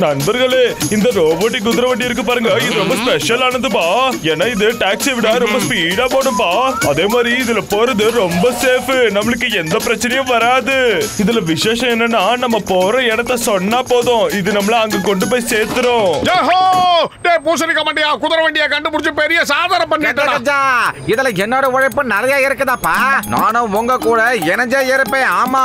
நண்பர்களே, இந்த ரோபோட்டிக் குதிரை வண்டி இருக்கு பாருங்க, இது ரொம்ப ஸ்பெஷல் ஆனதுப்பா. ஏன்னா இது டாக்ஸி விட ரொம்ப ஸ்பீடா போடும்பா. அதே மாதிரி இதுல போறது ரொம்ப சேஃப், நம்மளுக்கு எந்த பிரச்சனையும் வராது. இதுல விசேஷம் என்னன்னா நம்ம போற இடத்த சொன்னா போதும், இது நம்மள அங்க கொண்டு போய் சேர்த்துரும். குதிரை வண்டியை கண்டுபிடிச்சு பெரிய சாதனை பண்ணிட்டா. இதுல என்னோட உழைப்பு நிறைய இருக்குதாப்பா. நானும் உங்க கூட இணைஞ்சே இருப்பேன். ஆமா,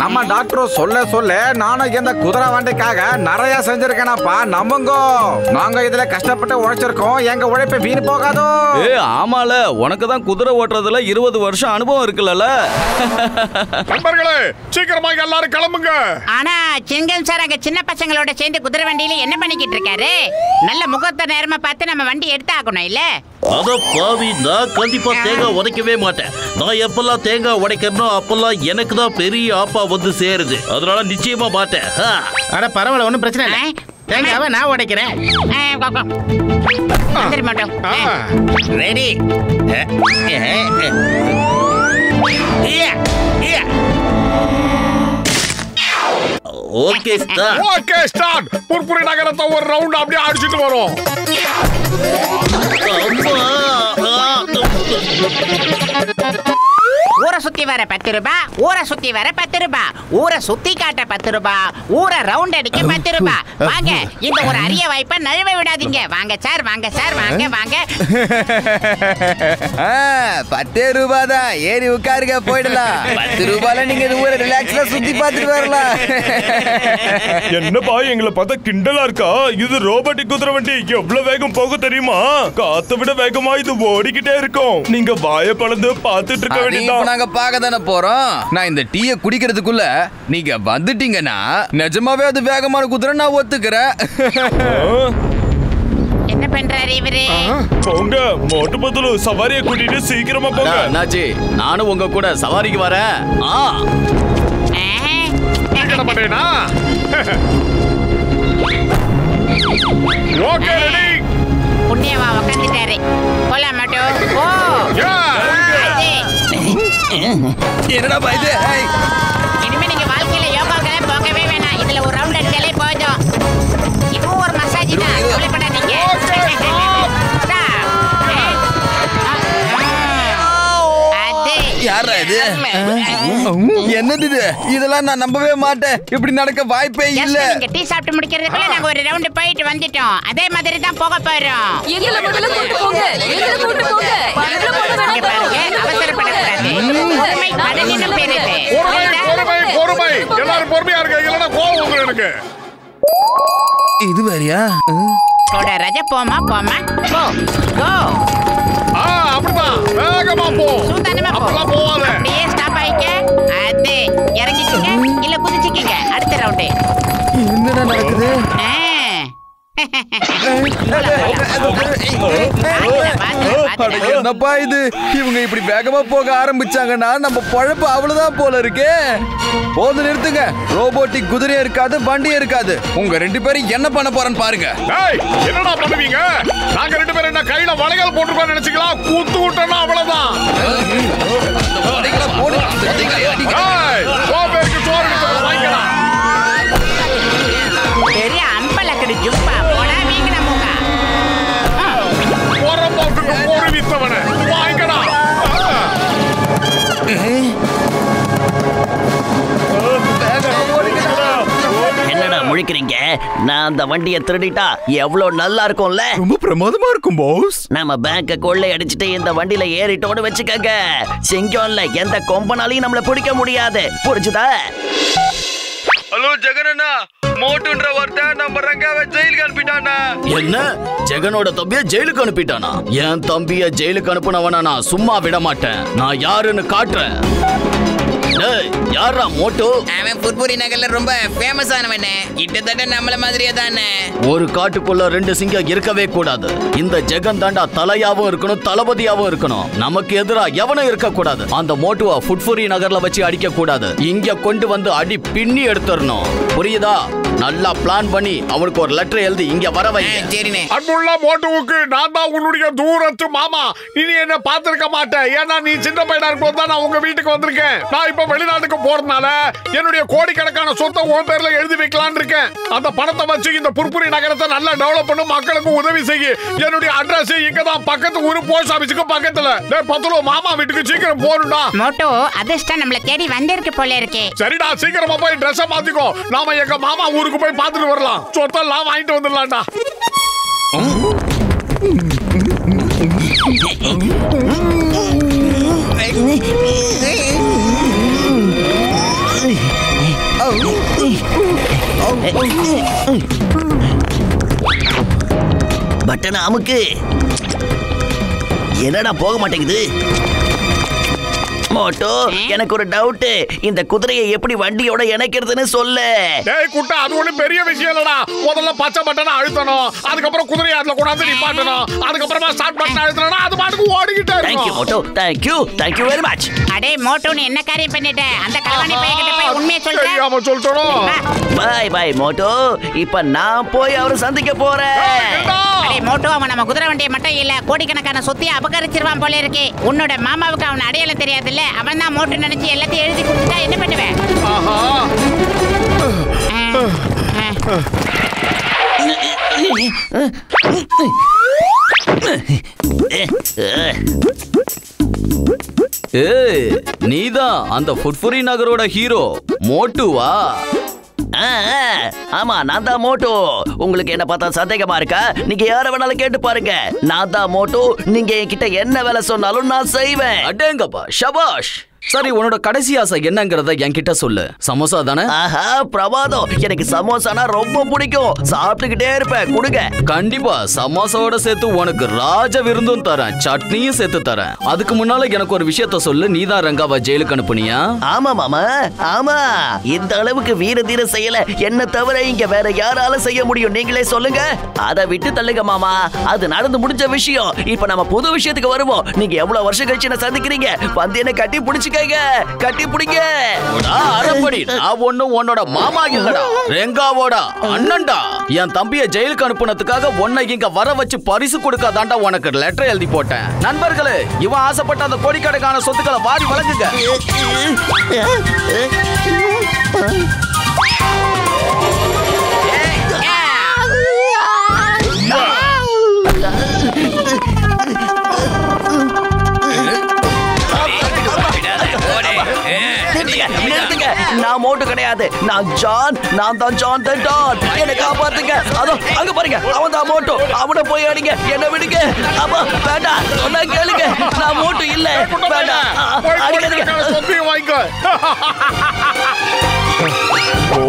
நம்ம டாக்டர் சொல்ல சொல்ல நானும் இந்த குதிரை வண்டிக்காக நிறைய செஞ்சிருக்கேனாப்பா. நம்புங்க, நாங்க இதுல கஷ்டப்பட்டு உழைச்சிருக்கோம். எங்க உழைப்பு வீண் போகாதோ. ஆமால, உனக்கு தான் குதிரை ஓட்டுறதுல 20 வருஷம் அனுபவம் இருக்குல்ல. நண்பர்களே, சீக்கிரமா எல்லாரும் கிளம்புங்க. ஆனா சிங்கம் சார் அங்க சின்ன பசங்களோட சேர்ந்து குதிரை வண்டியில என்ன பண்ணிக்கிட்டு இருக்காரு? நல்ல முகூர்த்த நேரமா பார்த்து நம்ம வண்டி எடுத்து ஆகணும் இல்ல? அத பாவி, நான் கண்டிப்பா தேங்காய் உடைக்கவே மாட்டேன். நான் எப்பெல்லாம் தேங்காய் உடைக்கிறனோ அப்பெல்லாம் எனக்கு தான் பெரிய ஆப்பா வந்து சேருது. அதனால நிச்சயமா மாட்டேன். அட பரவாயில்ல, ஒன்றும் பிரச்சனை இல்லை. தேங்காவை நான் உடைக்கிறேன். Ready? Okay start. Okay start. Purpuri நகரத்தை ஒரு ரவுண்ட் அப்படியே அடிச்சிட்டு வரோம். ஊரை சுத்தி வர 10 ரூபாய், ஊரை சுத்தி வர 10 ரூபாய், ஊரை சுத்தி காட்ட 10 ரூபாய், ஊரை ரவுண்ட் அடிக்க 10 ரூபாய். வாங்க, இந்த ஒரு அரிய வாய்ப்பை நழுவ விடாதீங்க. வாங்க சார், வாங்க சார், வாங்க வாங்க. 10 ரூபாய் தான், ஏறி உட்காருங்க, போயிடலாம். 10 ரூபாயில நீங்க இது ஊரை ரிலாக்ஸ்ல சுத்தி பார்த்துட்டு வரலாம். என்னப்பா எங்களை பார்த்தா கிண்டலா இருக்கா? இது ரோபோட்டிக் குதிரை வண்டி எவ்வளவு வேகம் போக தெரியுமா? காத்தை விட வேகமா இது ஓடிக்கிட்டே இருக்கும். நீங்க வாயை பழந்து பார்த்துட்டு இருக்க வேண்டியதான். நாங்க பார்க்க தானே போறோம். நான் இந்த டீயை குடிக்கிறதுக்குள்ள நீங்க வந்துட்டீங்கன்னா நிஜமாவே அது வேகமான குதிரை, நான் ஒத்துக்கிறேன். என்ன பண்றாரு இவரு? போங்க, மோட்டு பத்தலு சவாரியை கூட்டிட்டு சீக்கிரமா போங்க. அண்ணாச்சி, நானும் உங்க கூட சவாரிக்கு வரேன். Okay, ready? புண்ணியவா உட்காந்துட்டாரு. போலாம் மட்டும் ஓ. என்னடா பாய்து? இனிமே நீங்க வாழ்க்கையில யோகாவுக்கு போகவே வேணாம். இதுல ஒரு ரவுண்ட் அடிச்சாலே போதும். இதுவும் ஒரு மசாஜ் தான், கவலைப்படாதீங்க. யாரா இது? என்னது இது? இதெல்லாம் நான் நம்பவே மாட்டேன். இப்படி நடக்க வாய்ப்பே இல்ல. நீங்க டீ சாப்பிட்டு முடிக்கிறதுக்குள்ள நாங்க ஒரு ரவுண்ட் போயிட்டு வந்துட்டோம். அதே மாதிரி தான் போக போறோம். அவசரப்படக்கூடாது. பொறுமை கடனினும் பெரிது. பொறுமை. எல்லாரும் பொறுமையா இருக்க, இல்லைன்னா கோவம் வந்துரும் எனக்கு. இது வேறயா? போட ரஜ, போமா போமா போ கோ. அப்படிதான், வேகமா போ. சூதானமா போ. அப்பலாம் போவாத. அப்படியே ஸ்டாப் ஆயிக்க. அது இறங்கிக்கங்க இல்ல குதிச்சுக்கங்க. அடுத்த ரவுண்ட் என்னடா நடக்குது? என்னப்பா இது? இவங்க இப்படி வேகமா போக ஆரம்பிச்சாங்கன்னா நம்ம பொழப்பு அவ்வளவுதான் போல இருக்கே. போது நிறுத்துங்க. ரோபோட்டிக் குதிரையும் இருக்காது, வண்டியும் இருக்காது. உங்க 2 பேரும் என்ன பண்ண போறேன்னு பாருங்க. என்னடா பண்ணுவீங்க? நாங்க 2 பேரும் என்ன கையில வளையல் போட்டுருக்கோம் நினைச்சுக்கலாம். கூத்து விட்டோம்னா அவ்வளவுதான். பெரிய அம்பலக்கடி ஜுப்பா போடா வீங்கன மூங்க. போறம்போக்கு போரு வித்தவன வாங்கடா. என்னடா முழிக்கிறீங்க? நான் அந்த வண்டியை திருடிட்டா எவ்வளவு நல்லா இருக்கும்ல? ரொம்ப பிரமாதமா இருக்கும் பாஸ். நம்ம பேங்க கொள்ளை அடிச்சுட்டு இந்த வண்டியில ஏறிட்டோன்னு வச்சுக்கங்க, சிங்கம்ல எந்த கொம்பனாலையும் நம்மள பிடிக்க முடியாது. புரிஞ்சுதா? ஹலோ ஜெகனண்ணா, மோட்டுன்ற ஒருத்தன் நம்ம ரங்காவை ஜெயிலுக்கு அனுப்பிட்டானா? என்ன? ஜெகனோட தம்பிய ஜெயிலுக்கு அனுப்பிட்டானா? என் தம்பிய ஜெயிலுக்கு அனுப்புனவன நான் சும்மா விட மாட்டேன். நான் யாருன்னு காட்டுறேன். யாரா மோட்டு? அவன் புர்புரி நகர்ல ரொம்ப ஃபேமஸ் ஆனவன். கிட்டத்தட்ட நம்மள மாதிரியே தானே. ஒரு காட்டுக்குள்ள 2 சிங்கம் இருக்கவே கூடாது. இந்த ஜெகன் தாண்டா தலையாவும் இருக்கணும், தளபதியாவும் இருக்கணும். நமக்கு எதிரா எவனும் இருக்க கூடாது. அந்த மோட்டுவா புர்புரி நகர்ல வச்சு அடிக்க கூடாது. இங்க கொண்டு வந்து அடி பின்னி எடுத்துறணும். புரியுதா? நல்லா பிளான் பண்ணி அவனுக்கு ஒரு லெட்டர் எழுதி இங்க வர வைங்க. சரினே. அன்புள்ள மோட்டுவுக்கு நான் தான் உன்னுடைய தூரத்து மாமா. இனி என்ன பார்த்திருக்க மாட்டேன். ஏன்னா நீ சின்ன பையனா இருக்கும்போது தான் நான் உங்க வீட்டுக்கு வந்திருக்கேன். நான் இப்ப இப்ப வெளிநாட்டுக்கு போறதுனால என்னுடைய கோடிக்கணக்கான சொத்தை உன் பேர்ல எழுதி வைக்கலாம்னு இருக்கேன். அந்த பணத்தை வச்சு இந்த புர்புரி நகரத்தை நல்லா டெவலப் பண்ணி மக்களுக்கு உதவி செய்ய. என்னுடைய அட்ரஸ் இங்கதான், பக்கத்து ஊரு போஸ்ட் ஆபீஸுக்கு பக்கத்துல. பத்துலோ மாமா வீட்டுக்கு சீக்கிரம் போகணும்டா. மோட்டோ அதிர்ஷ்டம் நம்மள தேடி வந்திருக்கு போல இருக்கே. சரிடா, சீக்கிரமா போய் ட்ரெஸ் மாத்திக்கோ. நாம எங்க மாமா ஊருக்கு போய் பார்த்துட்டு வரலாம். சொத்தெல்லாம் வாங்கிட்டு வந்துடலாம்டா. பட்டனை அமுக்கு. என்னடா போக மாட்டேங்குது? மோட்டோ, எனக்கு ஒரு டவுட். இந்த குதிரையை எப்படி வண்டியோட இணைக்கிறதுன்னு சொல்லு. டேய் குட்டா, அது ஒண்ணு பெரிய விஷயம் இல்லடா. முதல்ல பச்சை பட்டனை அழுத்தணும், அதுக்கப்புறம் குதிரையை அதுல கொண்டாந்து நிப்பாட்டணும், அதுக்கப்புறமா ஸ்டார்ட் பட்டன் அழுத்தணும், அது பாட்டுக்கு ஓடிக்கிட்டே இருக்கும். Thank you Moto, thank you very much. அடே மோட்டோ, நீ என்ன காரியம் பண்ணிட்ட? அந்த கலவாணி பையன்கிட்ட போய் உண்மையை சொல்ற. தெரியாம சொல்றோம். பை மோட்டோ, இப்ப நான் போய் அவரை சந்திக்க போறேன். அடே மோட்டோ, அவன் நம்ம குதிரை வண்டியை மட்டும் இல்ல கோடிக்கணக்கான சொத்தை அபகரிச்சிருவான் போல இருக்கே. உன்னோட மாமாவுக்கு அவன் அடையாளம் தெரியாதுல்ல, அவன் தான் மோட்டோ நினைச்சு எல்லாத்தையும் எழுதி கொடுத்தா என்ன பண்ணுவேன்? நீதான் அந்த புர்புரி நகரோட ஹீரோ மோட்டுவா? ஆமா, நான் தான் மோட்டோ. உங்களுக்கு என்ன பார்த்தா சந்தேகமா இருக்கா? நீங்க யார வேணாலும் கேட்டு பாருங்க. நான் தான் மோட்டோ. நீங்க என்கிட்ட என்ன வேலை சொன்னாலும் நான் செய்வேன். அடேங்கப்பா, ஷபாஷ். சரி, உன்னோட கடைசி ஆசை என்னங்கறத என்கிட்ட சொல்லு. சமோசா தானே? ஆஹா, பிரமாதம். எனக்கு சமோசானா ரொம்ப பிடிக்கும். சாப்பிட்டுக்கிட்டே இருப்பேன். கொடுங்க. கண்டிப்பா சமோசாவோட சேர்த்து உனக்கு ராஜ விருந்தும் தரேன், சட்னியும் சேர்த்து தரேன். அதுக்கு முன்னால எனக்கு ஒரு விஷயத்த சொல்லு. நீதான் ரங்காவை ஜெயிலுக்கு அனுப்புனியா? ஆமா மாமா, ஆமா. இந்த அளவுக்கு வீர தீர செய்யல என்ன தவிர இங்க வேற யாரால செய்ய முடியும்? நீங்களே சொல்லுங்க. அதை விட்டு தள்ளுங்க மாமா, அது நடந்து முடிஞ்ச விஷயம். இப்ப நம்ம புது விஷயத்துக்கு வருவோம். நீங்க எவ்வளவு வருஷம் கழிச்சு என்ன சந்திக்கிறீங்க? வந்து என்ன கட்டி பிடிச்சு கட்டி பிடிங்க. நான் ஒண்ணும் உன்னோட மாமா இல்லடா, ரெங்காவோட அண்ணன்டா. என் தம்பியை ஜெயிலுக்கு அனுப்புனதுக்காக உன்னை இங்க வர வச்சு பரிசு கொடுக்காதாண்டா உனக்கு லெட்டர் எழுதி போட்டேன். நண்பர்களே, இவன் ஆசைப்பட்ட அந்த கோடிக்கணக்கான சொத்துக்களை வாரி வழங்குங்க. நான் மோட்டு கிடையாது, நான் ஜான். நான் தான் ஜான் தி டான். என்ன காப்பாத்துங்க. அதோ அங்க பாருங்க, அவன் தான் மோட்டு. அவனை போய் அடிங்க, என்ன விடுங்க. அப்பா வேண்டாம், சொன்னா கேளுங்க. நான் மோட்டு இல்ல. வேண்டாம், அடிக்காதீங்க. சொத்தையும் வாங்கிக்கோ.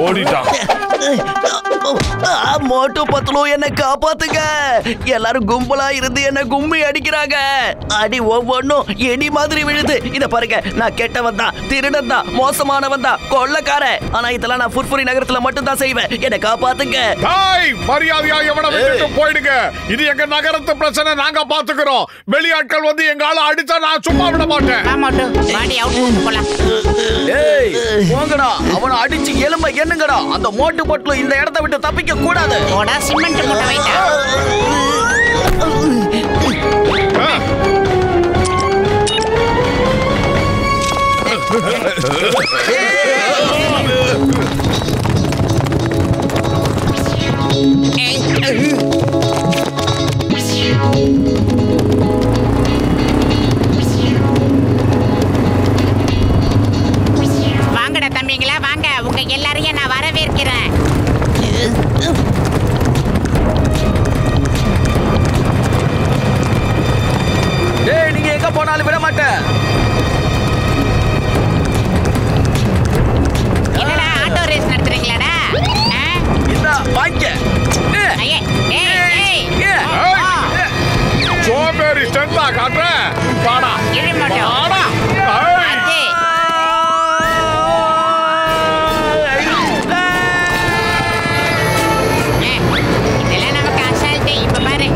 ஓடிட்டான். மோட்டு பத்தலோ, என்ன காப்பாத்துங்க. எல்லாரும் கும்பலா இருந்து என்ன கும்மி அடிக்கிறாங்க. அடி ஒவ்வொன்னும் எடி மாதிரி விழுது. இத பாருங்க, நான் கெட்டவன் தான், திருடன் தான், மோசமானவன் தான், கொள்ளக்காரன். ஆனா இதெல்லாம் நான் புர்புரி நகரத்துல மட்டும் தான் செய்வேன். என்ன காப்பாத்துங்க. மரியாதையா எவனை விட்டுட்டு போயிடுங்க. இது எங்க நகரத்து பிரச்சனை, நாங்க பாத்துக்கிறோம். வெளியாட்கள் வந்து எங்க ஆளை அடிச்சா நான் சும்மா விட மாட்டேன். போங்கடா, அவனை அடிச்சு எலும்ப என்னங்கடா. அந்த மோட்டு பட்லு இந்த இடத்தை விட்டு தப்பிக்க கூடாது. சிமெண்ட் மூட்டை வைத்தா. வாங்கடா தம்பிங்களா, வாங்க. உங்க எல்லாரையும் நான் வரவேற்கிறேன். டேய், நீங்க எங்க போனாலும் விட மாட்டேன். என்னடா ஆட்டோ ரேஸ் நடத்துறீங்களாடா? இந்த வாங்க. சோம்பேறி ஸ்ட்ரென்த்தா காட்டுறேன். வாடா, வாடா. இதெல்லாம் நமக்கு அசால்ட்டு. இப்ப பாரு.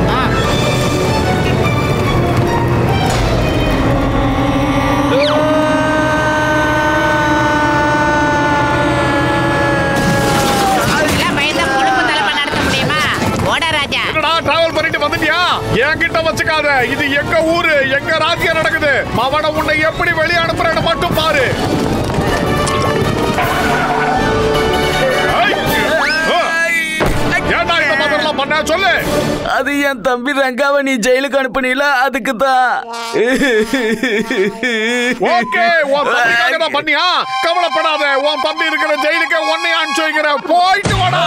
டிராவல் பண்ணிட்டு வந்துட்டியா? என்கிட்ட வச்சுக்காத. இது எங்க ஊரு, எங்க ராஜ்யம் நடக்குது. அவனை உன்னை எப்படி வெளியே அனுப்புறேன்னு மட்டும் பாரு. அது என் தம்பி ரங்காவை நீ ஜெயிலுக்கு அனுப்புனீல அதுக்கு தான். ஓகே, உன் தம்பிக்காக தான் பண்ணியா? கவலைப்படாத, உன் தம்பி இருக்கிற ஜெயிலுக்கு உன்னை அனுப்பிச்சு வைக்கிறேன். போயிட்டு வாடா.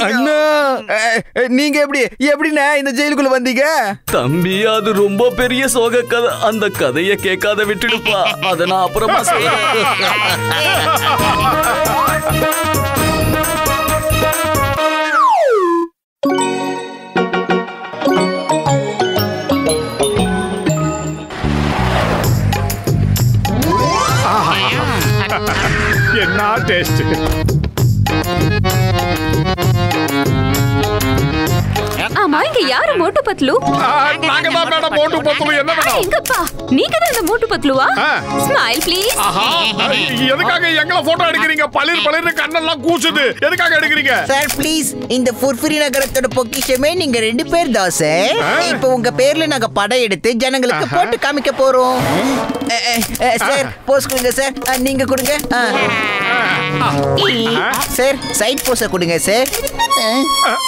அண்ணா, நீங்க எப்படிண்ணே இந்த ஜெயிலுக்குள்ள வந்தீங்க? தம்பி, அது ரொம்ப பெரிய சோக கதை. அந்த கதையை கேட்காத விட்டுடுப்பா. அதை நான் அப்புறமா சொல்றேன். என்ன டேஸ்ட்! ஆமா, இங்க யாரு மோட்டு பத்லு? நாங்க தான் மேடம் மோட்டு பத்லு. என்ன மேடம்? எங்கப்பா நீங்க தான் அந்த மோட்டு பத்லுவா? Smile please. எதுக்காக எங்கள போட்டோ எடுக்கிறீங்க? பளிர் பளிர்னு கண்ணெல்லாம் கூசுது. எதுக்காக எடுக்கிறீங்க? சார் ப்ளீஸ், இந்த ஃபுர்ஃபுரி நகரத்தோட பொக்கிஷமே நீங்க 2 பேர் தான் சார். இப்போ உங்க பேர்ல நாங்க படம் எடுத்து ஜனங்களுக்கு போட்டு காமிக்க போறோம். சார் போஸ் கொடுங்க சார். நீங்க கொடுங்க சார். சைட் போஸ கொடுங்க சார்.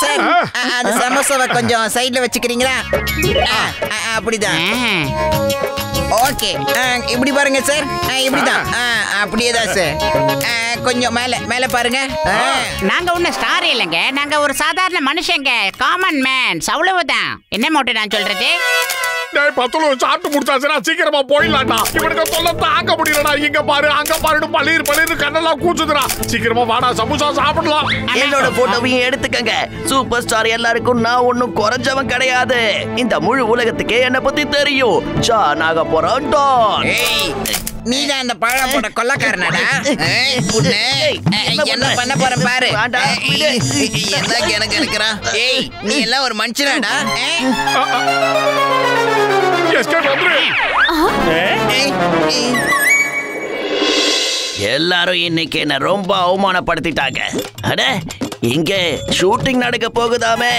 சார் அந்த சமோசாவை கொஞ்சம் சைடுல வச்சுக்கிறீங்களா? அப்படிதான். ஓகே, இப்படி பாருங்க சார். இப்படிதான், அப்படியே தான் சார். கொஞ்சம் மேல பாருங்க. நாங்க ஒண்ணு ஸ்டார் இல்லைங்க, நாங்க ஒரு சாதாரண மனுஷங்க, காமன் மேன். அவ்வளவுதான். என்ன மோட்டு நான் சொல்றது? டேய் பத்லு, சாப்பிட்டு முடிச்சாச்சுனா சீக்கிரமா போயிடலாம்டா. இவனுக்கு சொல்ல தாங்க முடியலடா. இங்க பாரு, அங்க பாருன்னு பளிர் பளிர்னு கண்ணெல்லாம் கூசுதுடா. சீக்கிரமா வாடா, சமோசா சாப்பிடலாம். என்னோட போட்டோவையும் எடுத்துக்கங்க. சூப்பர் ஸ்டார் எல்லாருக்கும் நான் ஒன்னும் குறைஞ்சவன் கிடையாது. இந்த முழு உலகத்துக்கே என்ன பத்தி தெரியும். ஜான் ஆக போறான் டான். நீதான் அந்த பழப்போட கொள்ளக்காரனடா. என்ன பண்ண போற பாரு. என்ன எனக்கு இருக்கிறான்? ஏய், நீ எல்லாம் ஒரு மனுஷனாடா? எல்லாரும் இன்னைக்கு என்ன ரொம்ப அவமானப்படுத்திட்டாங்க. அட, இங்க ஷூட்டிங் நடக்க போகுதாமே.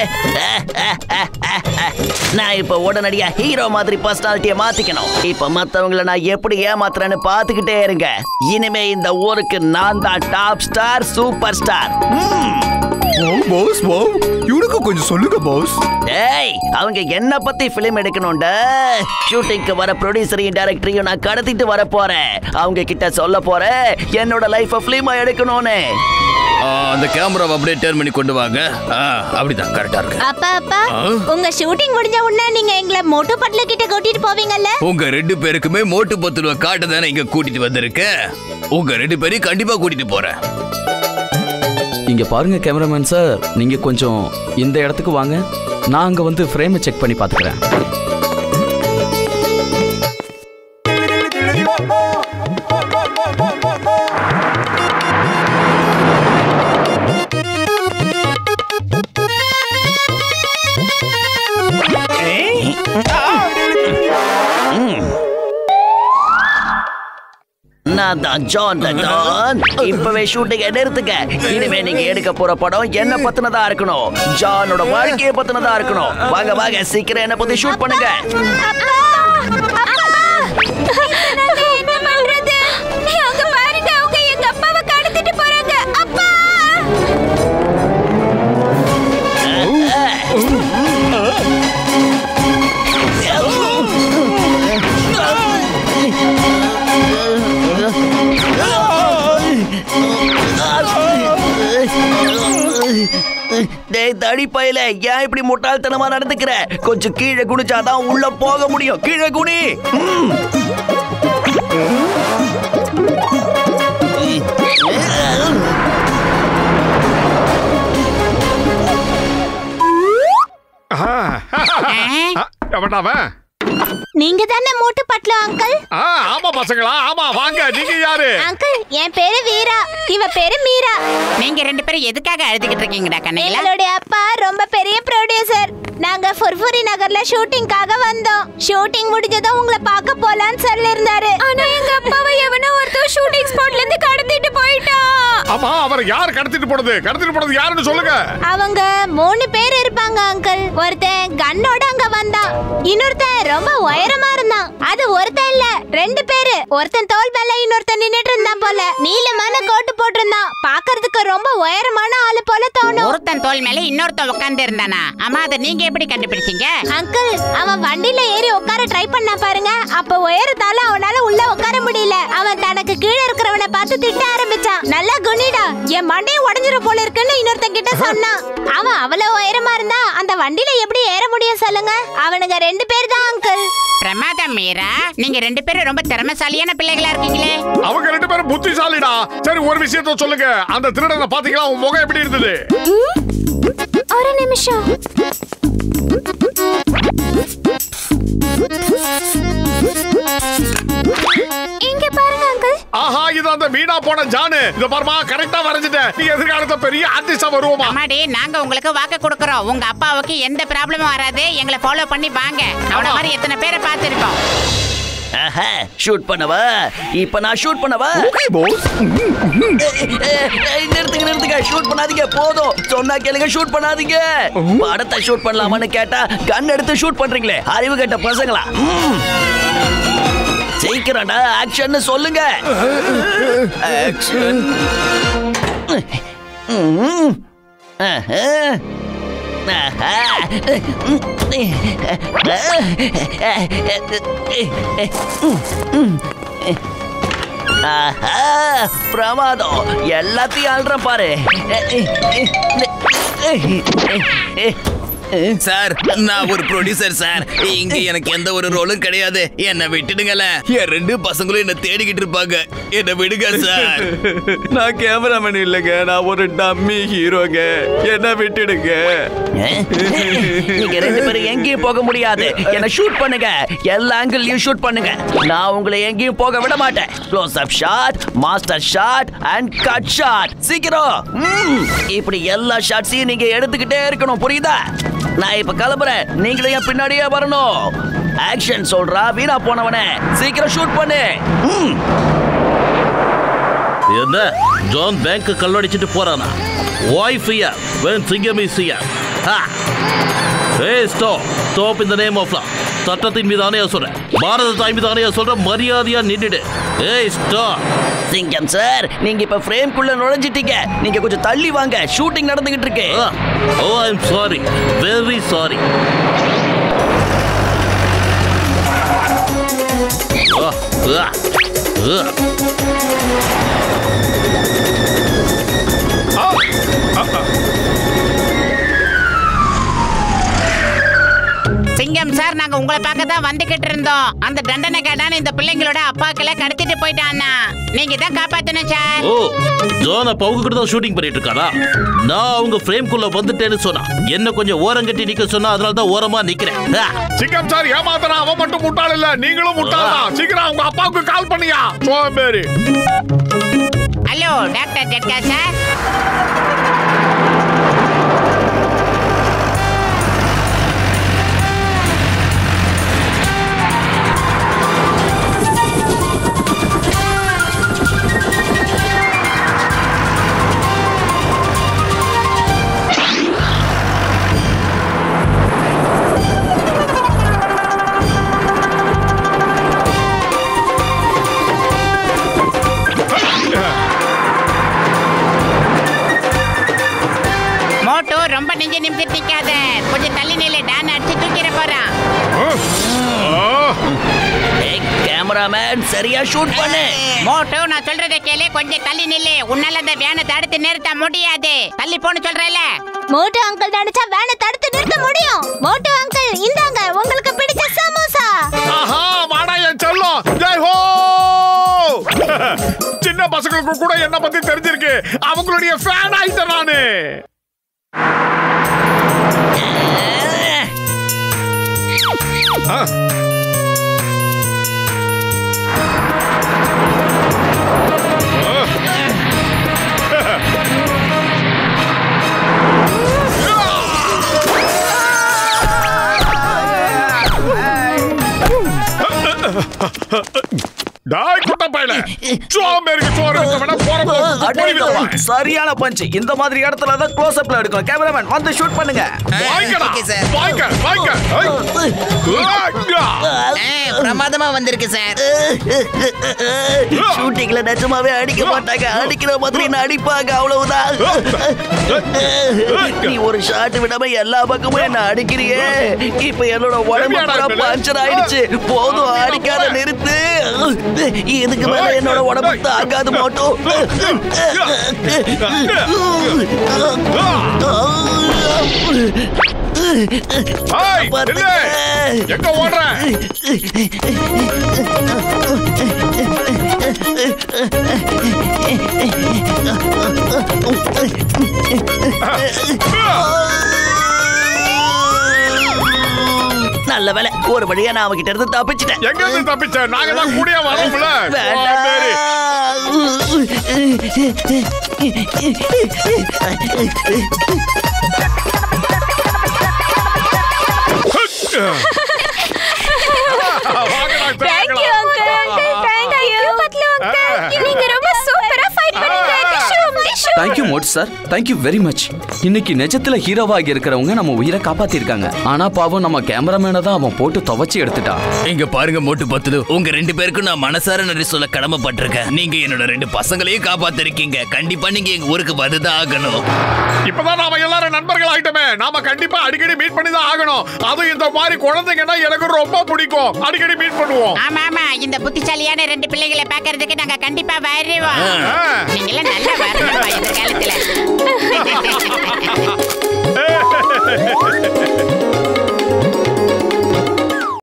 நான் இப்ப உடனடியா ஹீரோ மாதிரி பர்சனாலிட்டியை மாத்திக்கணும். இப்ப மத்தவங்களை நான் எப்படி ஏமாத்துறேன்னு பாத்துக்கிட்டே இருங்க. இனிமே இந்த ஊருக்கு நான் தான் top star, super star. Boss, இவனுக்கு கொஞ்சம் சொல்லுங்க பாஸ். ஏய், அவங்க என்ன பத்தி பிலிம் எடுக்கணும்டா. ஷூட்டிங்க்கு வர ப்ரொடியூசரையும் டைரக்டரையும் நான் கடத்திட்டு வர போறேன். அவங்க கிட்ட சொல்ல போறேன் என்னோட லைஃப பிலிமா எடுக்கணும்னு. அந்த கேமராவை அப்படியே டர்ன் பண்ணி கொண்டு வாங்க. அப்படிதான் கரெக்டா இருக்கு. அப்பா உங்க ஷூட்டிங் முடிஞ்ச உடனே நீங்க எங்களை மோட்டு பத்லு கிட்ட கூட்டிட்டு போவீங்கல்ல? உங்க 2 பேருக்குமே மோட்டு பத்லுவை காட்ட தானே இங்க கூட்டிட்டு வந்திருக்கேன். உங்க 2 பேரையும் கண்டிப்பா கூட்டிட்டு போறேன். இங்க பாருங்க கேமராமேன் சார், நீங்க கொஞ்சம் இந்த இடத்துக்கு வாங்க. நான் அங்க வந்து ஃப்ரேமை செக் பண்ணி பாத்துக்கிறேன். நான் தான் ஜான் த டான். இப்பவே ஷூட்டிங் நிறுத்துங்க. இனிமே நீங்க எடுக்க போற படம் என்ன பத்தினதா இருக்கணும். ஜானோட வாழ்க்கையை பத்தினதா இருக்கணும். வாங்க வாங்க, சீக்கிரம் என்ன பத்தி ஷூட் பண்ணுங்க. என்ன பண்றது? அங்க பாருங்க, அவங்க எங்க அப்பாவை கடத்திட்டு போறாங்க. அப்பா! டேய் தடி பையல, ஏன் இப்படி முட்டாள்தனமா நடந்துக்கிற? கொஞ்சம் கீழே குனிச்சாதான் உள்ள போக முடியும். கீழே குனி. நீங்க தானே மோட்டு பத்லு அங்கிள்? ஆமா பசங்களா, ஆமா வாங்க. நீங்க யாரு? அங்கிள், என் பேரு வீரா, இவ பேரு மீரா. நீங்க 2 பேரும் எதுக்காக அழுதுகிட்டு இருக்கீங்கடா கண்ணையில? எங்களுடைய அப்பா ரொம்ப பெரிய ப்ரொடியூசர். நாங்க ஃபுர்ஃபுரி நகர்ல ஷூட்டிங்காக வந்தோம். ஷூட்டிங் முடிஞ்சதும் உங்களை பார்க்க போலான்னு சொல்லிருந்தாரு. ஆனா எங்க அப்பாவை எவனோ ஒருத்தர் ஷூட்டிங் ஸ்பாட்ல இருந்து கடத்திட்டு போயிட்டான். ஆமா, அவரை யார் கடத்திட்டு போனது யாருன்னு சொல்லுங்க. அவங்க 3 பேர் இருப்பாங்க அங்கிள். ஒருத்தன் கன்னோட அங்க வந்தான், இன்னொருத்தன் ரொம்ப உயரமா இருந்தான். அது ஒருத்தன் இல்ல, 2 பேரு. ஒருத்தன் தோல் மேல இன்னொருத்தன் நின்னுட்டு இருந்தான் போல. நீலமான கோட்டு போட்டிருந்தான். பாக்குறதுக்கு ரொம்ப உயரமான ஆளு போல தோணும். ஒருத்தன் தோல் மேல இன்னொருத்தன் உட்கார்ந்து இருந்தானா? அம்மா, அதை நீங்க எப்படி கண்டுபிடிச்சீங்க? அங்கிள், அவன் வண்டியில ஏறி உட்கார ட்ரை பண்ணா பாருங்க. அப்ப உயரத்தால அவனால உள்ள உட்கார முடியல. அவன் தனக்கு கீழே இருக்கிறவனை பார்த்து திட்ட ஆரம்பிச்சான். நல்லா குனிடா, என் மண்டையை உடைஞ்சிரும் போல இருக்குன்னு இன்னொருத்தன் கிட்ட சொன்னான். அவன் அவ்வளவு உயரமா இருந்தா அந்த வண்டியில எப்படி ஏற முடியும் சொல்லுங்க? அவனுங்க 2 பேர் தான் அங்கிள். பிரமாதம் மீரா, நீங்க 2 பேரும் ரொம்ப திறமைசாலியான பிள்ளைகளா இருக்கீங்களே. அவங்க 2 பேரும் புத்திசாலிடா. சரி, ஒரு விஷயத்தை சொல்லுங்க. அந்த திருடனை பாத்தீங்களா? உன் முகம் எப்படி இருந்தது? ஒரு நிமிஷம். இங்க பாருங்க அங்கிள். ஆஹா, இது அந்த வீணா போன ஜானு. இத பாருமா, கரெக்ட்டா வரைஞ்சிட்டேன். நீ எதிர்காலத்துல பெரிய ஆர்டிஸ்டா வருவோமா? அம்மாடி, நாங்க உங்களுக்கு வாக்கு கொடுக்கறோம். உங்க அப்பாவுக்கு எந்த ப்ராப்ளமும் வராது. எங்களை ஃபாலோ பண்ணி வாங்க. அவன மாதிரி எத்தனை பேரை பார்த்திருக்கோம். ஷூட் பண்ணவா? இப்ப நான் ஷூட் பண்ணவா? நிறுத்துங்க, ஷூட் பண்ணாதீங்க. போதும், சொன்னா கேளுங்க, ஷூட் பண்ணாதீங்க. படத்தை ஷூட் பண்ணலாமான்னு கேட்டா கன் எடுத்து ஷூட் பண்றீங்களே, அறிவு கேட்ட பசங்களா? சீக்கிரம்டா, ஆக்ஷன் சொல்லுங்க. ஆக்ஷன். பிரமாதம், எல்லாத்தையும் ஆள்றேன் பாரு. சார், நான் ஒரு ப்ரொடியூசர் சார். இங்க எனக்கு எந்த ஒரு ரோலும் கிடையாது. என்ன விட்டுடுங்களேன். என் 2 பசங்களும் என்ன தேடிக்கிட்டு இருப்பாங்க. என்ன விடுங்க சார். நான் கேமராமேன் இல்லைங்க, நான் ஒரு டம்மி ஹீரோங்க. என்ன விட்டுடுங்க. நீங்க 2 பேரும் எங்கேயும் போக முடியாது. என்ன ஷூட் பண்ணுங்க, எல்லா ஆங்கிள்லயும் ஷூட் பண்ணுங்க. நான் உங்களை எங்கேயும் போக விட மாட்டேன். Close up shot, master shot and cut shot. சீக்கிரம். இப்படி எல்லா ஷாட்ஸையும் நீங்க எடுத்துக்கிட்டே இருக்கணும், புரியுதா? நான் இப்ப கிளம்புறேன், நீங்களும் என் பின்னாடியே வரணும். ஆக்ஷன் சொல்றா, வீணா போனவனே, சீக்கிரம் ஷூட் பண்ணு. என்ன ஜான் பேங்க் கல்லடிச்சிட்டு போறானா? வைஃபியா when சிங்கம் is here. Hey, stop in the name of law. சட்டத்தின் மீது ஆணையா சொல்றேன், பாரத தாய் மீது ஆணையா சொல்றேன், மரியாதையா நின்னுடு. ஏய், ஸ்டாப். சிங்கம் சார், நீங்க இப்ப ஃப்ரேம்க்குள்ள நுழைஞ்சிட்டீங்க. நீங்க கொஞ்சம் தள்ளி வாங்க, ஷூட்டிங் நடந்துகிட்டு இருக்கு. Oh, I am sorry, very sorry. Singam sir, நாங்க உங்களை பார்க்க தான் வந்துகிட்டு இருந்தோம். அந்த தண்டனை கேட்டான இந்த பிள்ளைங்களோட அப்பாக்களை கடத்திட்டு போயிட்டானா. நீங்க தான் காப்பாத்தணும் சார். ஓ, ஜான் அப்ப அவங்க கிட்ட தான் ஷூட்டிங் பண்ணிட்டு இருக்காரா? நான் அவங்க ஃப்ரேம்குள்ள வந்துட்டேன்னு சொன்னா என்ன கொஞ்சம் ஓரம் கட்டி நிக்க சொன்னா, அதனால தான் ஓரமா நிக்கிறேன். சிங்கம் சார் ஏமாத்தனா, அவன் மட்டும் முட்டாள் இல்ல, நீங்களும் முட்டாள் தான். சீக்கிரம் உங்க அப்பாவுக்கு கால் பண்ணியா. சோம்பேறி. Hello doctor Jatka sir. ரொம்ப நெஞ்ச நிமித்திட்டு நிக்காத, கொஞ்சம் தள்ளி நில்லு. டான் அடிச்சு தூக்கிற போறான். கேமராமேன், சரியா ஷூட் பண்ணு. மோட்டோ, நான் சொல்றதை கேளு, கொஞ்சம் தள்ளி நில்லு. உன்னால அந்த வேனை தடுத்து நிறுத்த முடியாது. தள்ளி போன்னு சொல்றேல. மோட்டோ அங்கிள் நினைச்சா வேனை தடுத்து நிறுத்த முடியும். மோட்டோ அங்கிள், இந்தாங்க உங்களுக்கு பிடிச்ச சமோசா. ஆஹா, வாடா என் செல்லம். ஜெய் ஹோ. சின்ன பசங்களுக்கு கூட என்ன பத்தி தெரிஞ்சிருக்கு. அவங்களுடைய ஃபேன் ஆயிட்டேன் நானு. டாய் குட்ட பையல சோம்பேறிக்கு சோறு வைக்கவனா போறப்போ சரியான பஞ்ச். இந்த மாதிரி இடத்துல தான் க்ளோஸ் அப்ல எடுக்கணும். கேமராமேன் வந்து ஷூட் பண்ணுங்க. Okay sir. வாங்க. பிரமாதமா வந்திருக்கு சார். ஷூட்டிங்ல நிஜமாவே அடிக்க மாட்டாங்க, அடிக்கிற மாதிரி நடிப்பாங்க, அவ்வளவுதான். நீ ஒரு ஷாட் விடாம எல்லா பக்கமும் என்ன அடிக்கிறியே. இப்ப என்னோட உடம்பு பஞ்சர் ஆயிடுச்சு. போதும், அடிக்காத நிறுத்து. இதுக்கு மேல என்னோட உடம்பு தாங்காது மாட்டோம். எங்க ஓடுற? நல்ல வேலை, ஒரு வழியா நான் அவகிட்ட இருந்து தப்பிச்சிட்டேன். எங்க இருந்து தப்பிச்ச? நாங்க தான் கூடிய வரோம்ல. தேங்க்யூ மோட் சார், தேங்க்யூ வெரி மச். இன்னைக்கு நிஜத்துல ஹீரோவாகி இருக்கிறவங்க நம்ம உயிரை காப்பாத்திருக்காங்க. ஆனா பாவம் நம்ம கேமராமேனை தான் அவன் போட்டு துவைச்சு எடுத்துட்டான். இங்க பாருங்க மோட்டு பத்துலு, உங்க 2 பேருக்கும் நான் மனசார நன்றி சொல்ல கடமைப்பட்டிருக்கேன். நீங்க என்னோட 2 பசங்களையும் காப்பாத்திருக்கீங்க. கண்டிப்பா நீங்க எங்க ஊருக்கு வந்துதான் ஆகணும். இப்பதான் நாம எல்லாரும் நண்பர்கள் ஆயிட்டோமே, நாம கண்டிப்பா அடிக்கடி மீட் பண்ணி தான் ஆகணும். அது இந்த மாதிரி குழந்தைங்கன்னா எனக்கு ரொம்ப பிடிக்கும். அடிக்கடி மீட் பண்ணுவோம். ஆமா, இந்த புத்திசாலியான 2 பிள்ளைகளை பார்க்கிறதுக்கு நாங்க கண்டிப்பா வருவோம். நீங்க எல்லாம் நல்லா வரணும் இந்த காலத்துல.